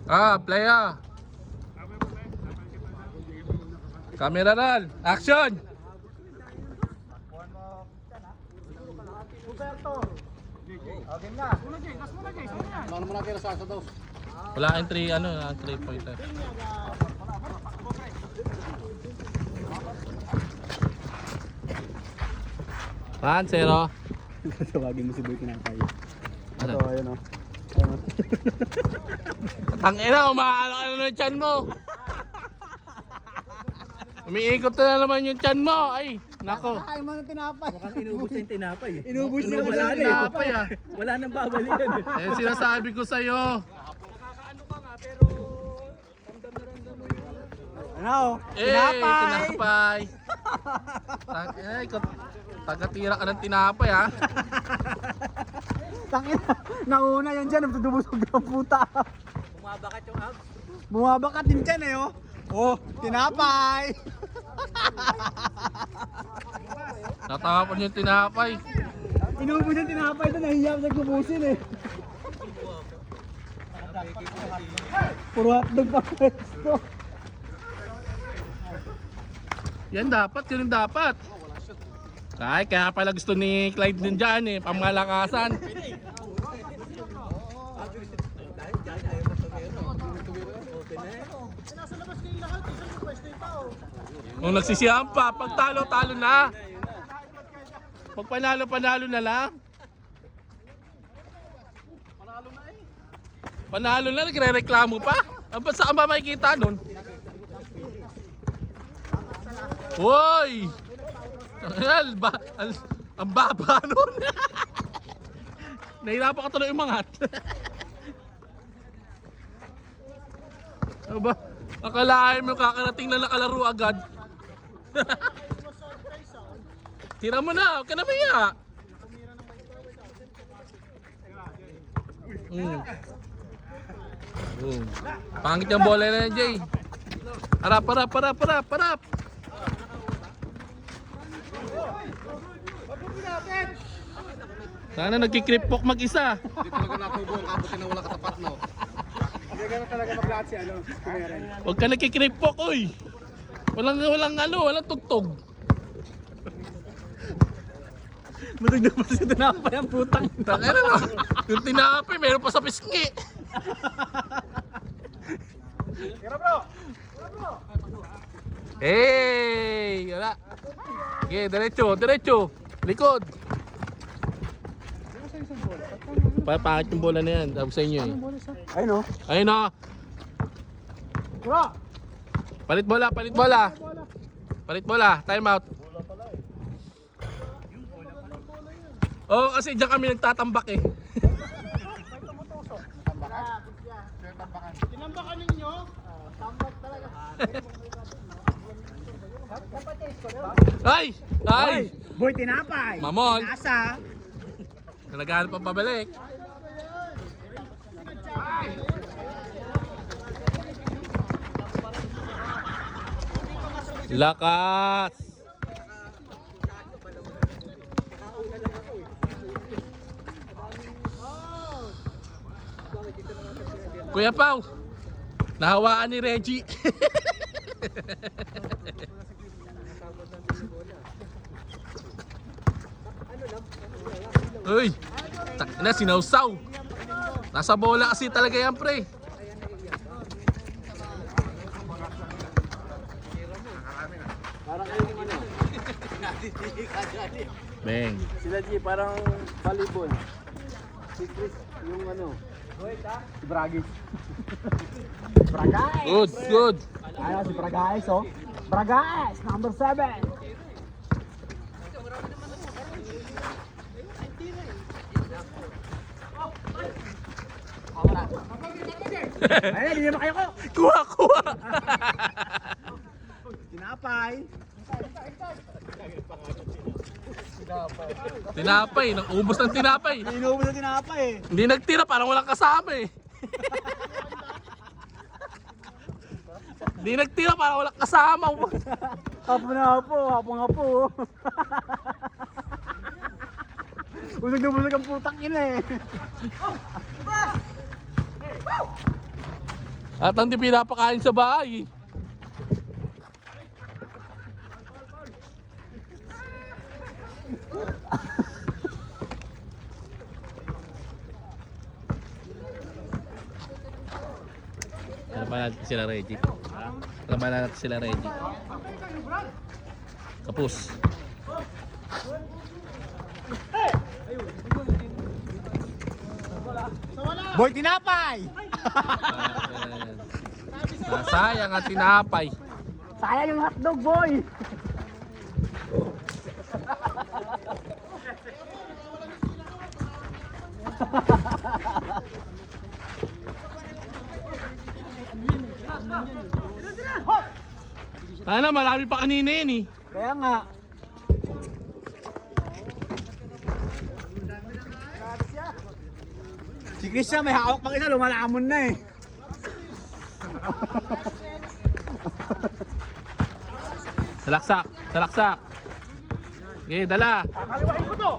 Playa. Camera roll. Action! Wala kang 3 ano, 3 pointer. Pan, 0. Tawagin mo si Boy Tinapay. Ano? Ito, ayun o. Tangina, umaala ka na ng tiyan mo. Umiikot na naman yung tiyan mo. Ay, nako. Ay, mga tinapay. Mukhang inubos na yung tinapay. Inubos na Wala wala na na tinapay ah. Wala nang babalikan. Eh, sinasabi ko sa'yo. Ano? Tinapay. Ay, tagatira ka ng tinapay ha. Tangin nauna yan dyan, nagtutubusog ng puta. Bumabakat yung abs. Bumabakat din dyan eh oh. Oh, tinapay. Natapon yung tinapay. Inubos yung tinapay ito, nahiya sa gubusin eh. Puro hotdog pa pwesto. Yan dapat, yun yung dapat. Ay, kaya pala gusto ni Clyde din dyan eh, pamalakasan. Nung nagsisiyahan pa, pag talo, talo na. Pag panalo, panalo na lang. Panalo na, nagre-reklamo pa. Ang basta ka ba makikita nun? Hoy! Ang baba nun. Nahirapan ka tuloy umangat. Ano ba? Akalain mo kakarating na nakalaro agad. Tira mo na, huwag ka na maya. Pangit yung bola na yan, Jay. Harap. Sana nagkikripok mag-isa. Hindi talaga natubo ang kabuti na wala katapat no. Hindi ka na talaga maglahat si ano, kumeren. Huwag ka nagkikripok, oy. Walang tugtog. Matag na pa si tinapay ang putang. Tangina na. Yung tinapay, meron pa sa pisngi. Tira bro! Hey! Wala. Okay, diretso. Likod. Pangit yung bola na yan. Tapos sa inyo eh. Ayun o. Ayun na. Bro! Palit bola. Time out. Oo, kasi diyan kami nagtatambak eh. Tinambakan ninyo? Tambak talaga. Ay! Boy Tinapay! Mamon! Nasa! Naghahanap pang pabalik. Lakas! Kuya Pao, nahawaan ni Reggie. Uy, na sinawsaw. Nasa bola kasi talaga yan, pre. Bang. Sila G, parang volleyball. Si Chris, yung ano. Si Bragis. Bragais! Good. Ano si Bragais oh? Bragais! Number 7! Ayun, hindi naman kayo ko! Kuha. Tinapay! Tinapay, nang ubos ng tinapay. Inuubos na tinapay eh! Hindi nagtira, parang walang kasama eh. Hindi nagtira, parang walang kasama. Hapon. Busog na busog ang putang ina eh! At hindi pinapakain sa bahay. Labanan natin sila Reggie. Labanan natin sila Reggie. Kapus. Boy Tinapay! Sayang ang tinapay. Sayang yung hotdog, boy! Sana marami pa kanina yun eh. Kaya nga. Si Christian may hawak pang isa, lumalamon na eh. Salaksak, salaksak. Okay, dala. Kaliwain ko to!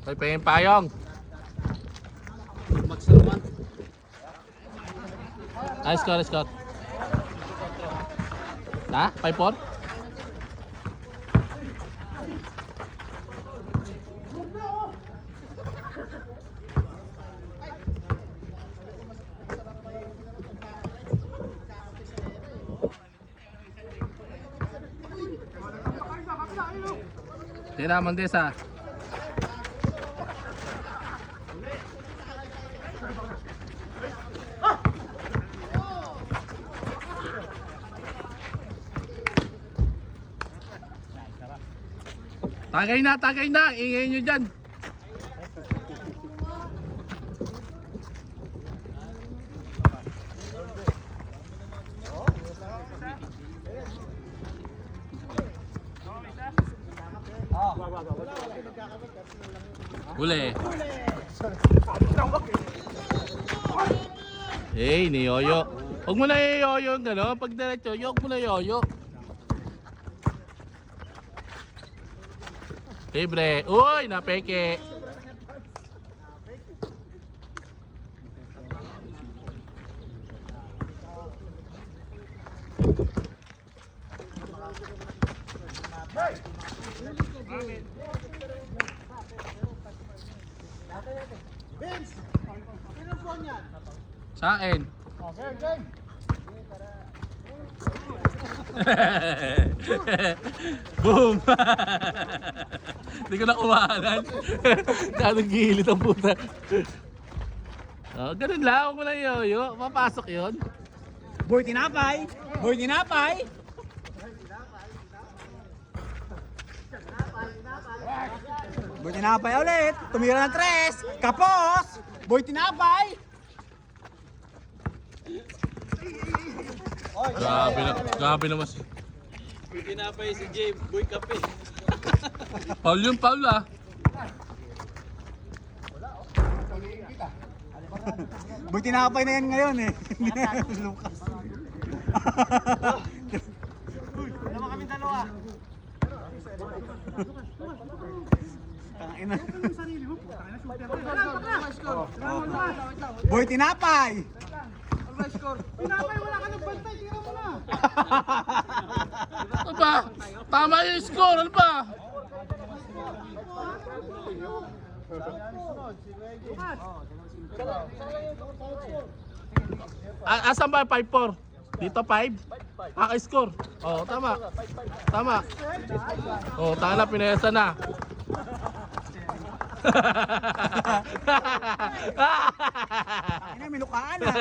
May pahing payong. Max naman. Ay, score, score. Ha? 5-4? Tira, Mandesa. Tagay na, ingay nyo dyan. Huli. Hey, ni Yoyo. Huwag mo na yoyo yung gano'n. Pag diretso, huwag mo na yoyo. Libre. Uy, napeke. Sa akin. Boom! Hindi ko nakuhanan. Kanong gilid ang puta. Oh, ganun lang. Huwag mo lang yoyo. Mapasok yun. Boy Tinapay! Boy Tinapay! Boy Tinapay ulit! Tumira ng 3! Kapos! Boy Tinapay! Grabe naman si... Tinapay si Jay, boy kape. Paul yung Paul ah. Boy Tinapay na yan ngayon eh. Lucas. Dalawa kami dalawa. Tangina. Boy Tinapay! Tinapay, wala ka nagbantay, tira mo na! Ano ba? Tama yung score, ano ba? Asan ba 5-4? Dito 5? Score. Oh, tama. Tama. Oh, tama na, pinesa na. Ano, minukaan ah.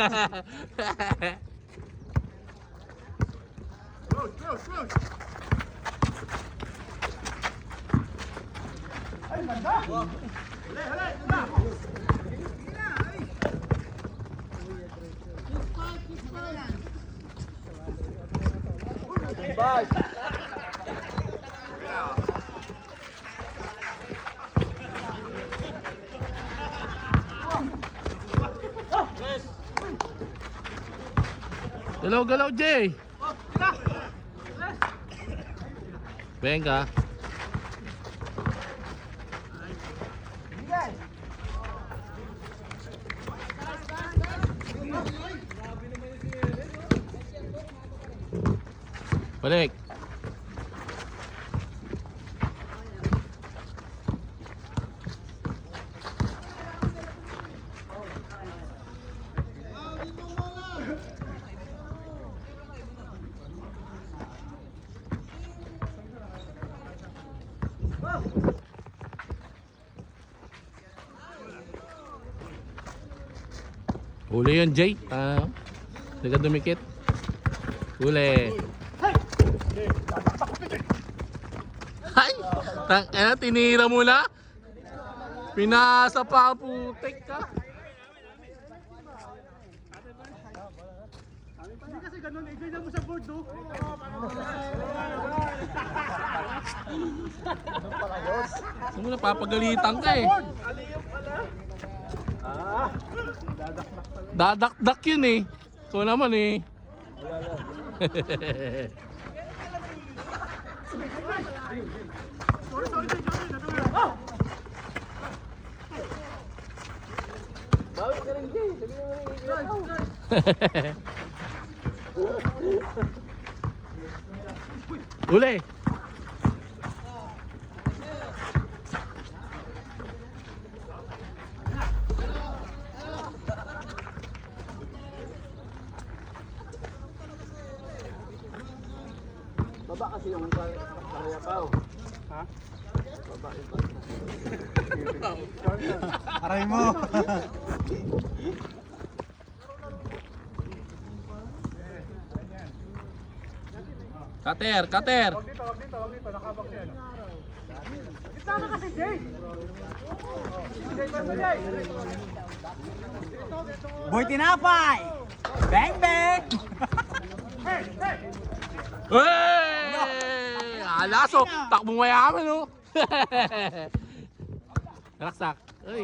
Galaw-galaw, Jay. Venga. Balik. Huli yun, Jay. Naga dumikit. Huli. Ay! Tinira mo na? Pinasa pa, putik ka. Hindi kasi ganun, i-ganyan mo sa board, no? Saan mo napapagalitan ka eh? Dadakdak yun eh. So naman eh. Bawit ka rin, Jay. Sabi mo rin, Uli. baba kasi yung kayapaw. Ha? Baba yung Aray mo. Cutter, cutter. Wag dito, nakabak yan. Kita na kasi, Jay. Boy Tinapay! Bang bang! Hey! Alaso, takbong mayaman oh. Raksak. Uy.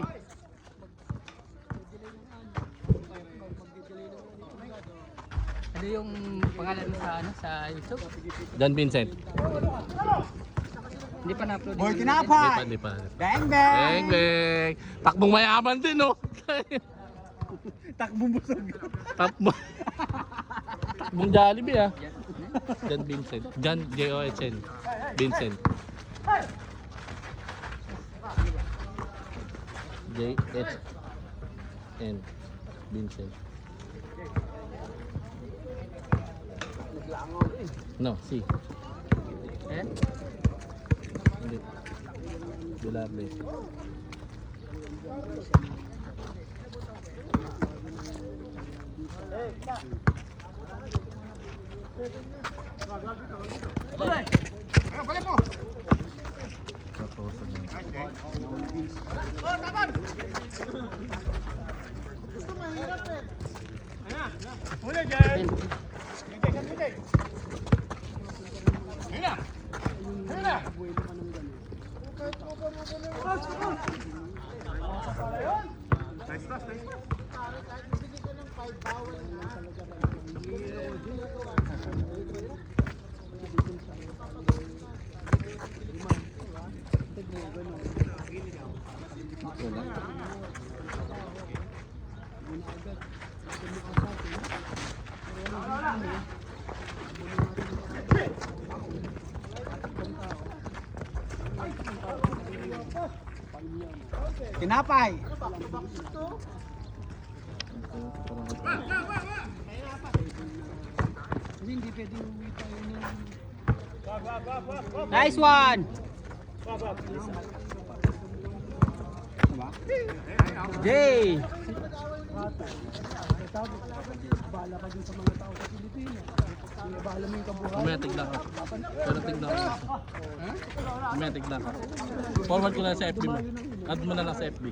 Ano yung pangalan mo sa sa YouTube? John Vincent. Hindi pa na-upload. Boy Di Tinapay! pa. Bang bang! Beng, beng. Takbong mayaman din oh. Takbong busog. Takbong. Takbong Jollibee ah. John Vincent. John J-O-H-N. Vincent. J-H-N. Vincent. No, C. Eh? Hindi. Dularle. Huli, Jay! Tinapay! Nice one! Jay! Mamaya tignan ka. Pero tignan ka. Mamaya tignan ka. Forward ko na sa FB mo. Add mo na lang sa FB.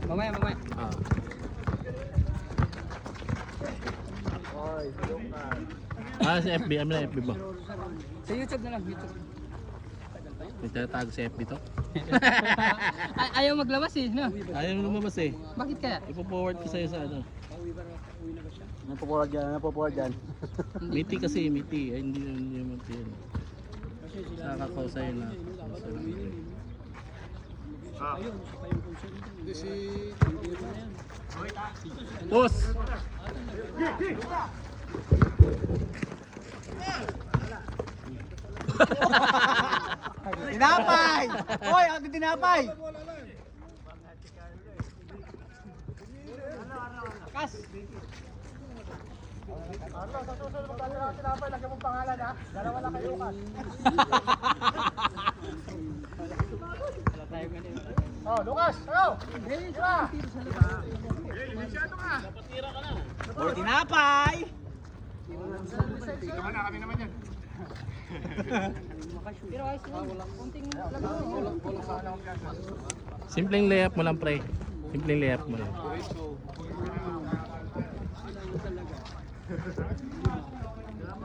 Mamaya. Ah. Ah, sa FB. Ano na FB ba? Sa YouTube na lang, YouTube. May tinatag sa FB to? Ayaw maglabas eh, no? Ayaw mo lumabas eh. Bakit kaya? Ipo-forward ko sa'yo sa ano. Napupuwag yan. Miti kasi, miti. Ay, hindi miti yan. Nakakaw sa'yo na. Boss! Tinapay! Hoy, ang tinapay! Kas! Arlo, sa susunod magkano ng tinapay, lagyan mong pangalan ha? Dalawa lang kayo, Kas. Oh, Lucas, ayaw! Tira! Boy, tinapay! Ito na, kami naman yan. Pero ayos lang, konting Simpleng layup mo lang, pre. Simpleng layup mo lang.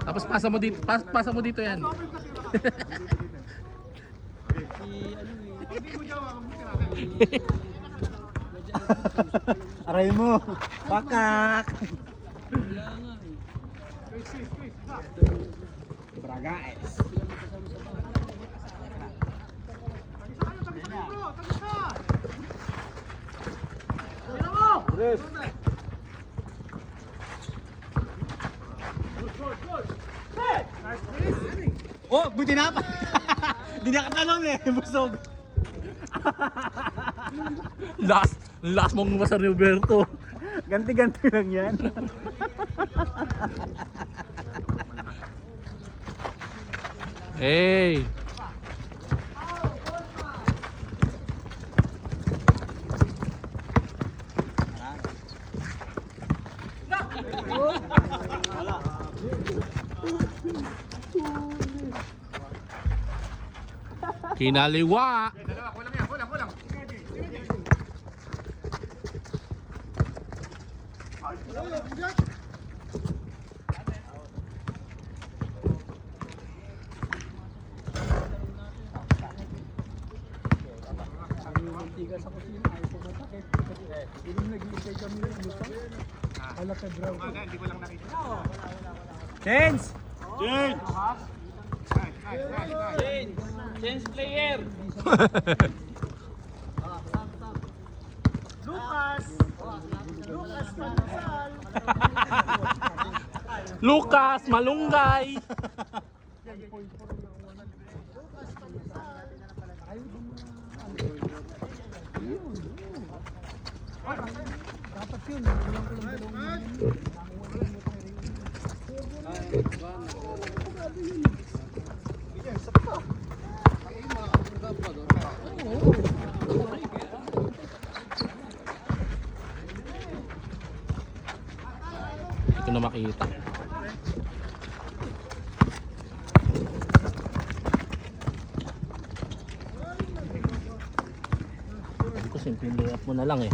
Tapos pasa mo dito, pasa mo dito yan. Aray mo! Pakak! Bragaes! Oh, buti na pa! Hindi nakatalong eh, busog! Last mong masa ni Roberto. Ganti-ganti lang yan. Hey! Kinaliwa! Kulang. Hindi ko lang nakita. Change! Change player! Lucas Malunggay! Hindi ko na makita. Hindi ko simple layup mo na lang eh.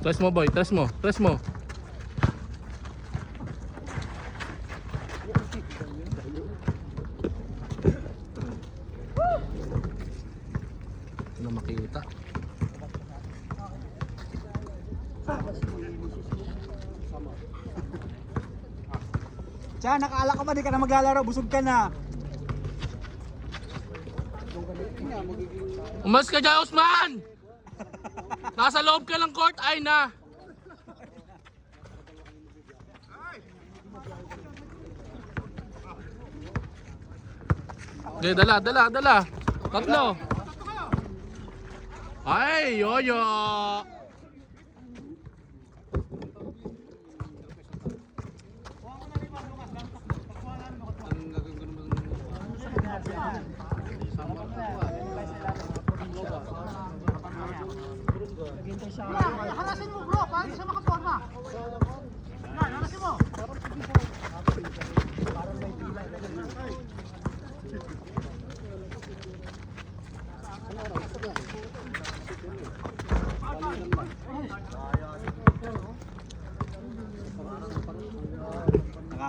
Tres mo boy, tres mo. Hindi na makita. Tiyan, nakaala ka ba? Di ka na maglalaro. Busog ka na. Umas ka dyan, Usman! Nasa loob ka ng court, ay na! Okay, dala. Tatlo. Ay, yoyo!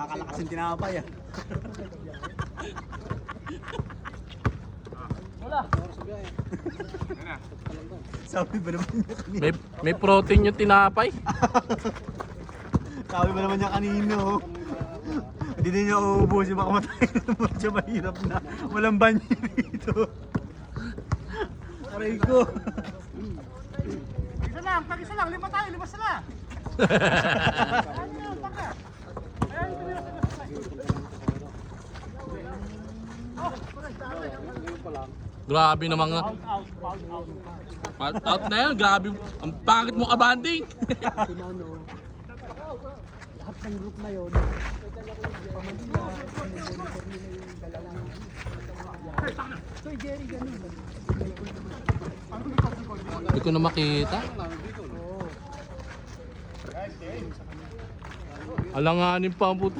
Nakakalakas yung tinapay ah. Sabi ba naman niya kanina? May protein yung tinapay. Sabi ba naman niya kanino? Hindi din niya uubos yung makamatay naman siya, mahirap na. Walang banyo dito. Aray ko. Isa lang, lima tayo, lima sila. Grabe naman nga. Out na yan, grabe. Ang pangit mo kabanding. Lahat ng group na yun. So, Jerry, ganun. Hindi ko na makita. Alanganin pa ang puta.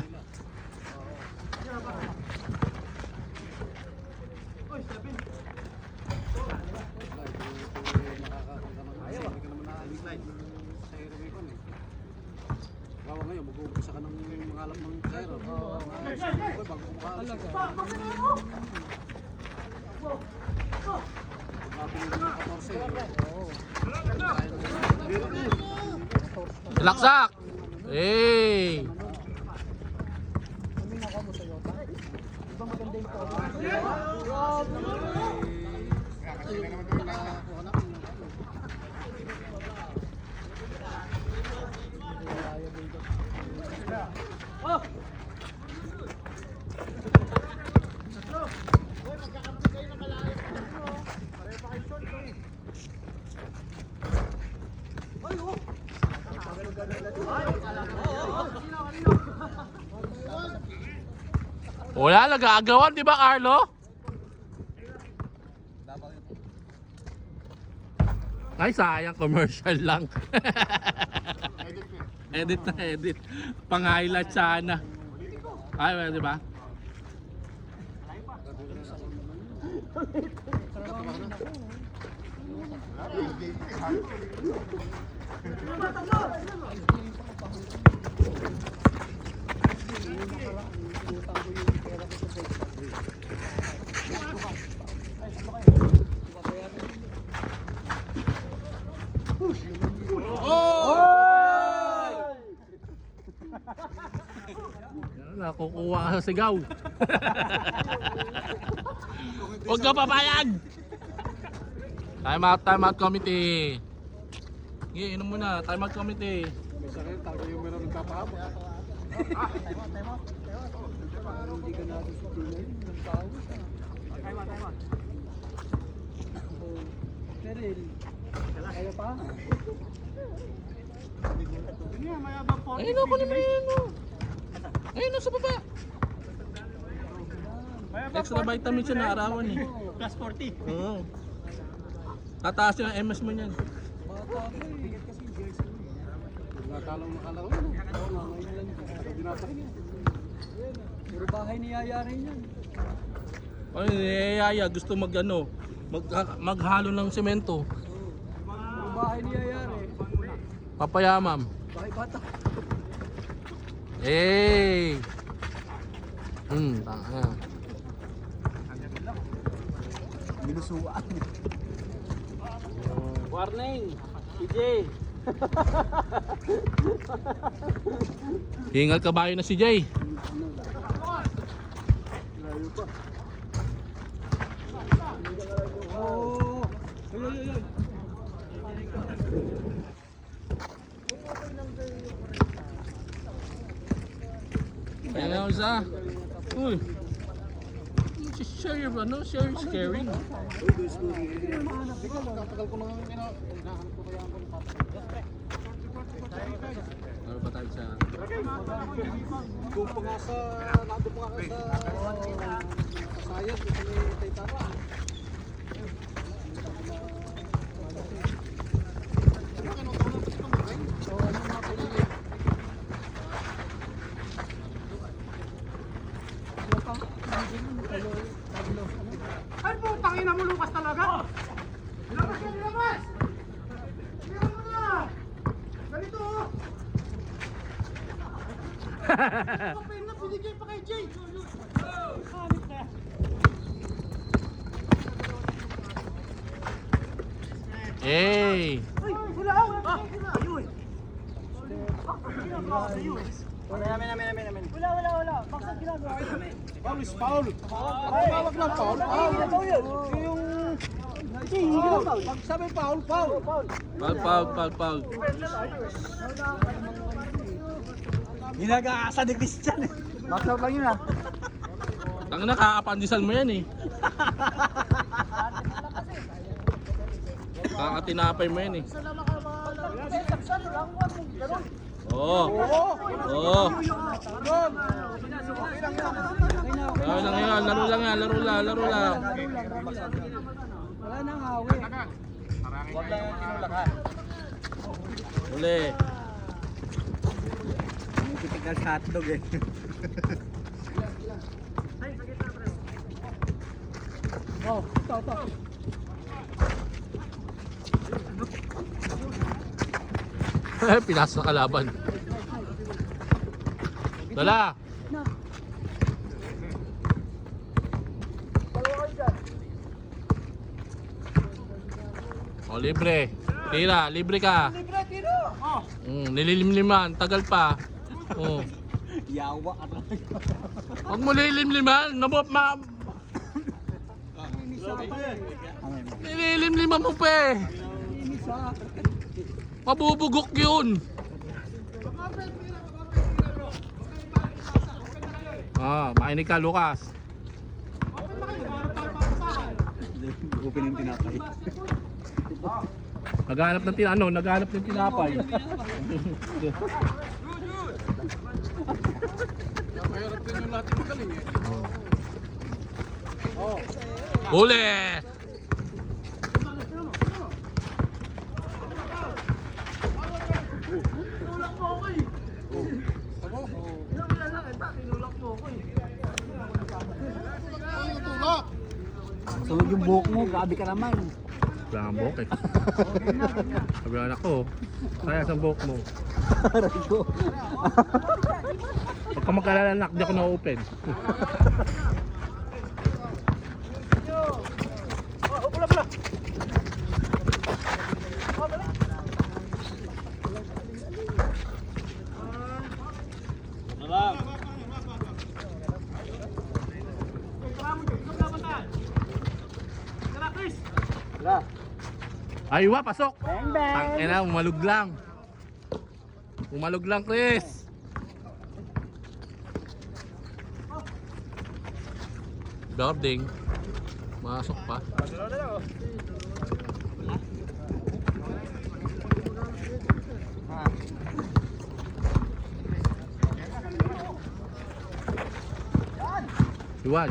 Wow, ngayon, mag-uumpisa ka ng mga alam ng Cairo. Bago kumakalas. Laksak! Hey! Wala, nag-aagawan, di ba, Carlo? Ay, sayang, commercial lang. Edit na edit. Pang-highlight sana. Ay, well, di ba? Nakukuha ka sa sigaw. Huwag ka papayag. Time out committee. Sige, inom muna. Time out committee. May sakit, tayo yung meron ng kapahapon. Hindi ka natin sa Pinoy, ng tao. Peril, kaya pa? Ayun ako naman yun. Ayun na sa baba. Extra vitamins siya na arawan eh. Plus 40. Oo. Tataas yung MS mo niyan. Bata ko eh. Nakalang makalang yun. Oo, mamay lang. Dinapahin yan. Puro bahay ni Yaya rin yan. Ay, Yaya gusto maghalo ng semento. Puro bahay ni Yaya rin. Papayamam. Bahay bata. Hey! Tanga. Minusuan. Warning! PJ! Hingal kabayo na si Jay. Layo pa. Oh! Ay, ay, ay! Kaya na isa. Uy! Share your share is caring. Tagal ko nang hinahanap ko kaya ako Ano pa tayo sa... kung pa nga sa nandun pa nga sa sayang ito ni Taytara. Ay po, tangina mo Lucas talaga. Labas yan, labas! Tingnan mo na! Ganito oh! Open na po! binigay pa kay Jay. Hey! Wala. Bakit ginagawa kayo? Foul is foul. Tawag lang foul. Yung... Hindi ka foul. Pag sabi foul. Pag. Ginagaasa ni Christian eh. Bakit lang yun ah. Ang nakakapandisal mo yan eh. Kakatinapay mo yan eh. Oo. Laro lang yan. Wala nang hawi. Uli. Typical hotdog eh. Oh, ito. Pinas na kalaban. Dala. O, libre. Tira, libre ka. Nililimliman, tagal pa. Oh. Yawa at Huwag mo lilimliman. Nililimliman mo pa eh. Mabubugok yun. Mainig ka, Lucas. Upin yung tinapay. Naghanap ng tinapay. Uli! Sunog yung buhok mo, grabe ka naman. Wala kang buhok eh. Sabi ng anak ko, kaya sa buhok mo. Aray ko. Huwag ka mag-alala anak, di ako na-open. Aywa, pasok! Tangina, umalog lang, Chris! Boarding. Masok pa. Iwan.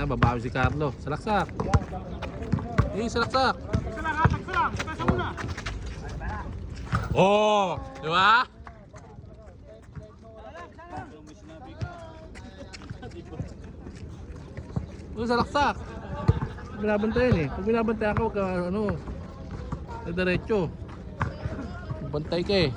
Na babawi si Carlo. Salaksak. Salaksak. Oh, di ba? Salaksak. Binabantayan eh. Pag binabantayan ka, huwag ka diretso. Bantay ka eh.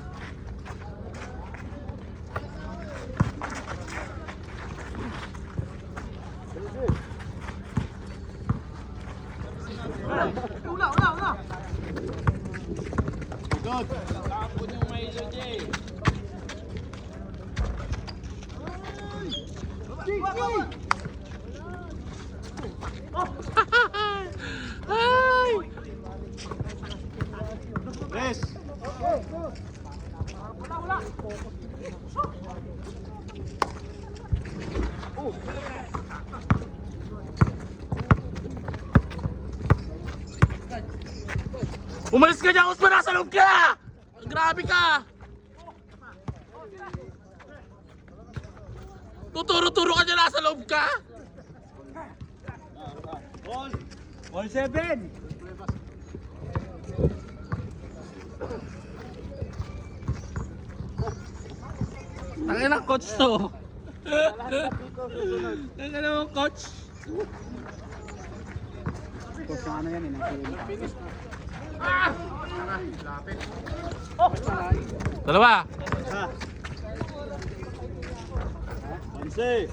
Ay! Yes! Umalis ka dyan, Usman! Nasa loob ka! Grabe ka! Tuturo-turo ka dyan, nasa loob ka! All 7! Tangin ng coach to. Tangin ng coach. Coach na ano yan, finish. Dalawa. Panse!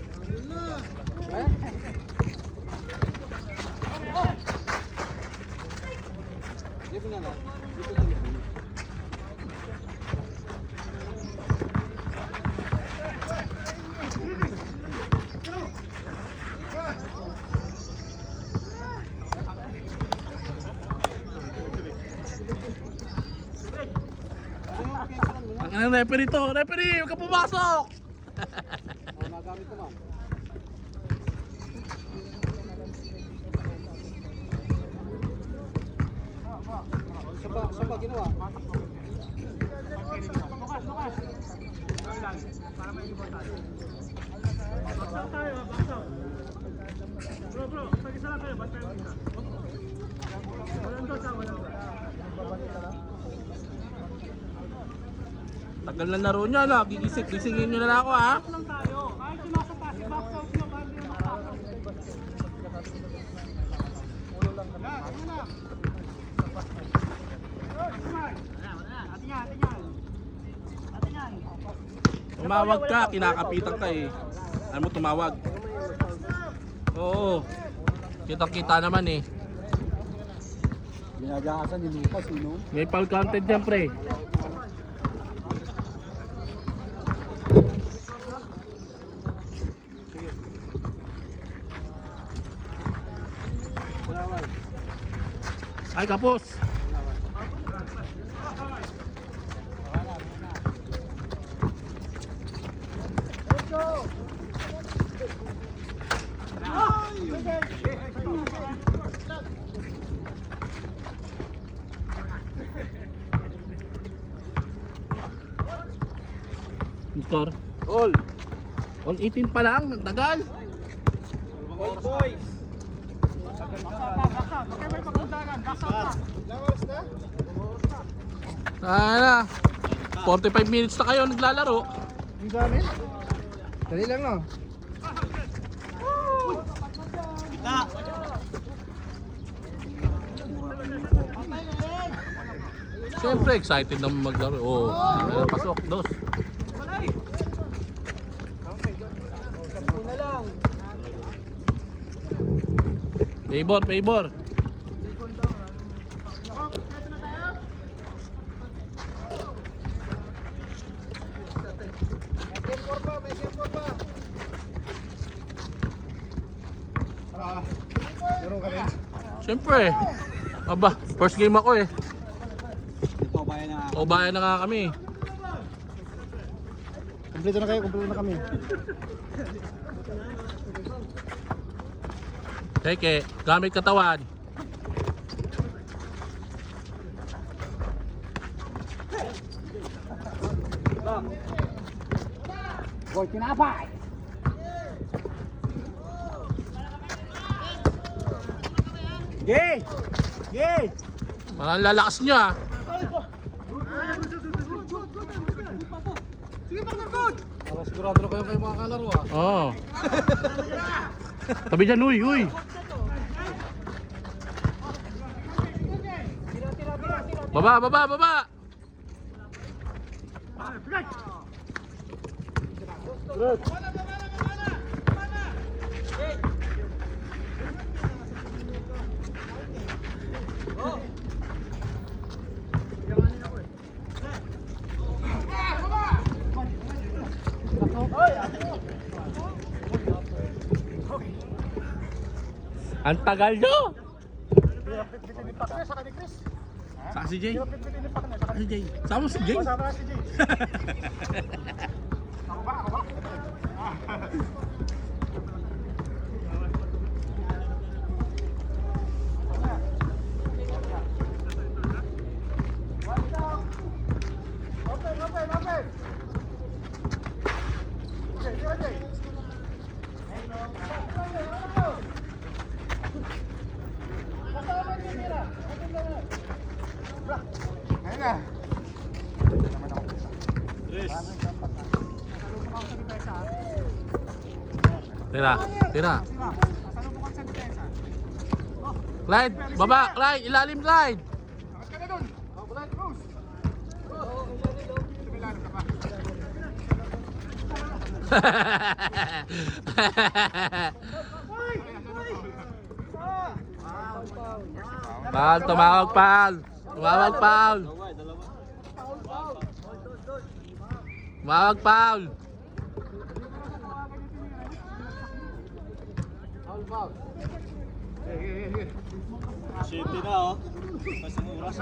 Tangin ng referee to. Referee, huwag ka pumasok. Nagamit ko, ma'am. Saan ba ginawa? Tagal na laro niya, no? Gisingin nyo na lang ako, ha? Tumawag ka, kinakapitan ka eh. Ano mo tumawag? Oo. Kitang-kita naman eh. Ginagakasan ni Lucas, no? May foul counted dyan, pre. Ay, kapos! Score? All! On 18 pa lang, ang tagal. All boys! Sana. 45 minutes na kayo naglalaro. Ang dami. Dali lang, no? Siyempre excited naman maglaro. Oh, pasok, dos. Favor, favor. Siyempre. Aba, first game ako eh. Ito, bayan na. O bayan na nga kami. Kompleto na kayo, kompleto na kami. Teke, gamit katawan. Boy, tinapay! Gay! Gay! Parang lalakas nyo ah. Para sigurado na kayo mga kalaro, ah. Oo. Tabi dyan, uy, uy. Baba, baba, baba. Ang tagal nyo! Saka si Jay? Saka si Jay? Sama si Jay? Tira, tira. Clyde, baba, Clyde, ilalim Clyde. Paul, tumawag Paul. Tumawag Paul. Tumawag Paul. City na oh. Kasing oras.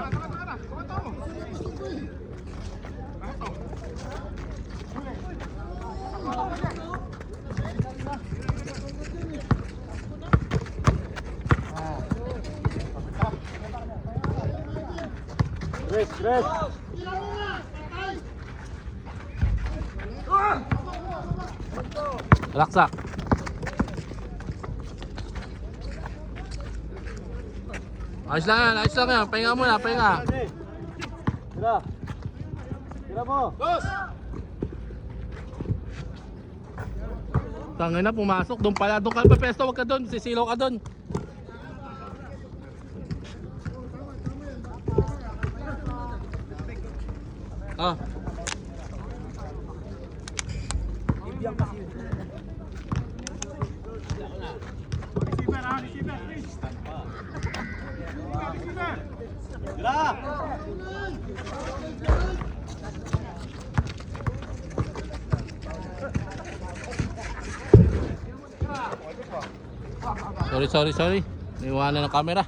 Rest. Laksak. Ayos lang yan. Pahinga muna, pahinga. Tira mo. Boss. Tangin na, pumasok. Doon pala, doon ka pa pesto, wag ka doon. Sisilaw ka doon. Ah. Tira. Sorry. Niwanan ng camera.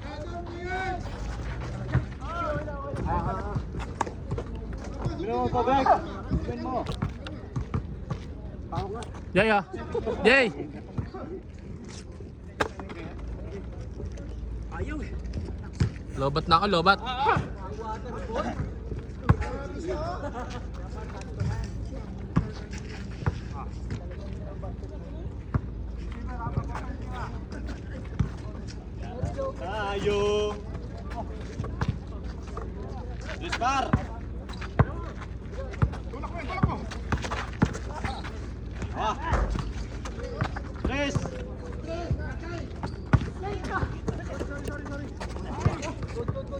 Bino mo pa, Greg. Bino mo. Jay ah. Jay. Lobat na ako, lobat. Tayo. Dispar. Ah. Tres.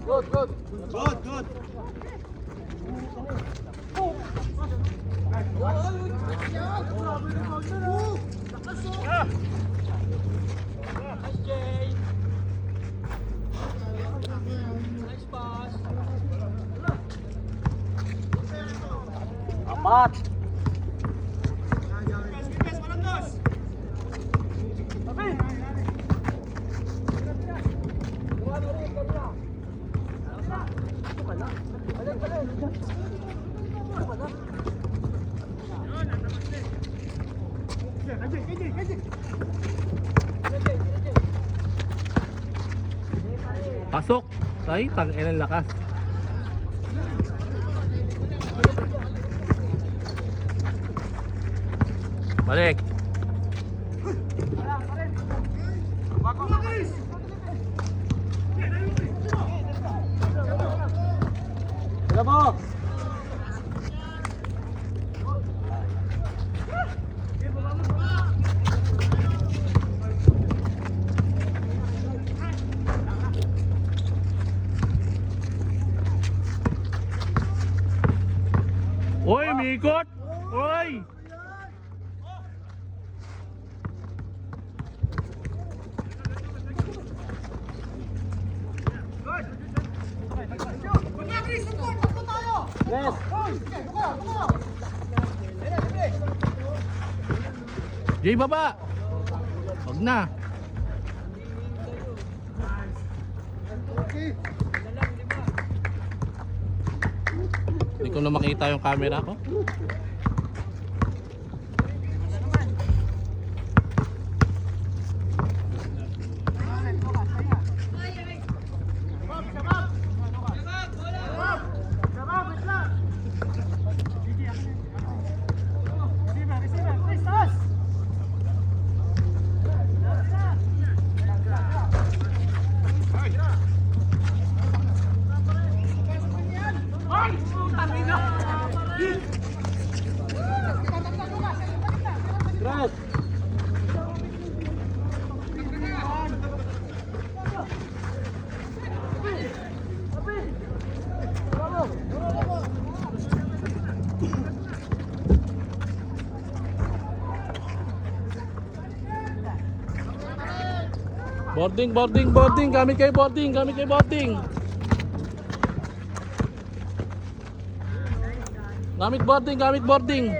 Good. Apat. Pasok. Ay, tangin ang lakas. Balik. Tira mo. Oy, umikot! Oy! Tres. Jay, baba! Wag na. Hindi ko na makita yung camera ko. Boarding, boarding, boarding. Gamit kayo boarding, gamit kayo boarding. Gamit boarding, gamit boarding.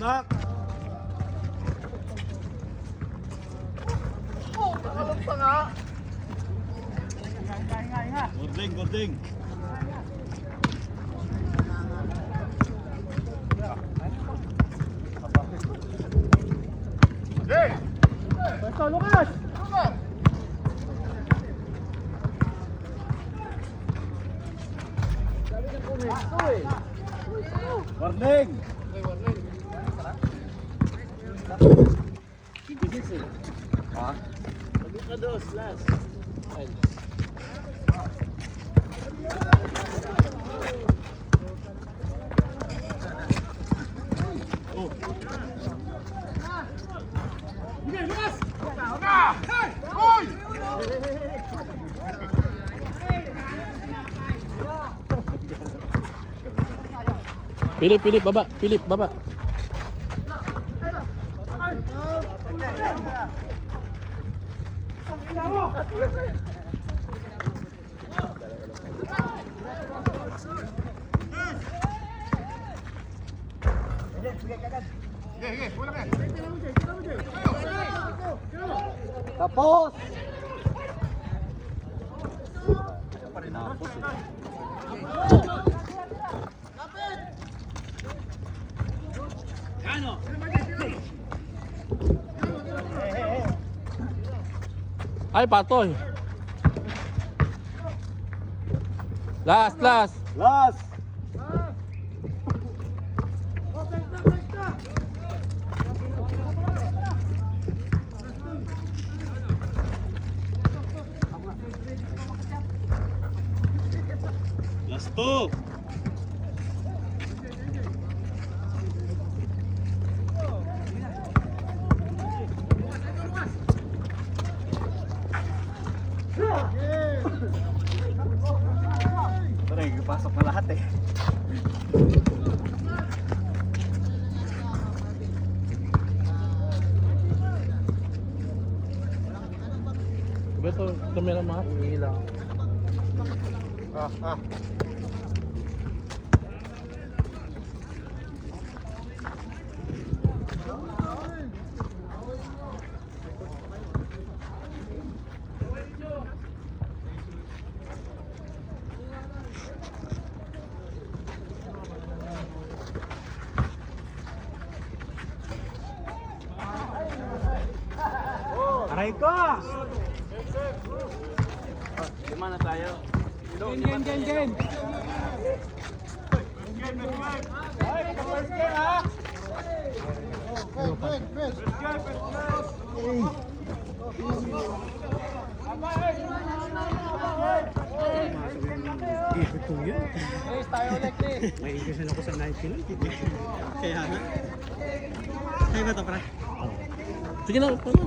Nak! Gording, gording. Basta, Lucas! Gording! Philip, Philip, baba. Philip, baba. Tapos! Ay, patoy. Last, last. Last! Last two! Sorry, pasok na lahat eh. Beto, kamera mga hilang. Aray ko! Gen, gen, gen. Guys, tayo ulit eh. May ikisan ako sa 90 lang. Kaya na. Kaya na to, pre. Sige na, paano?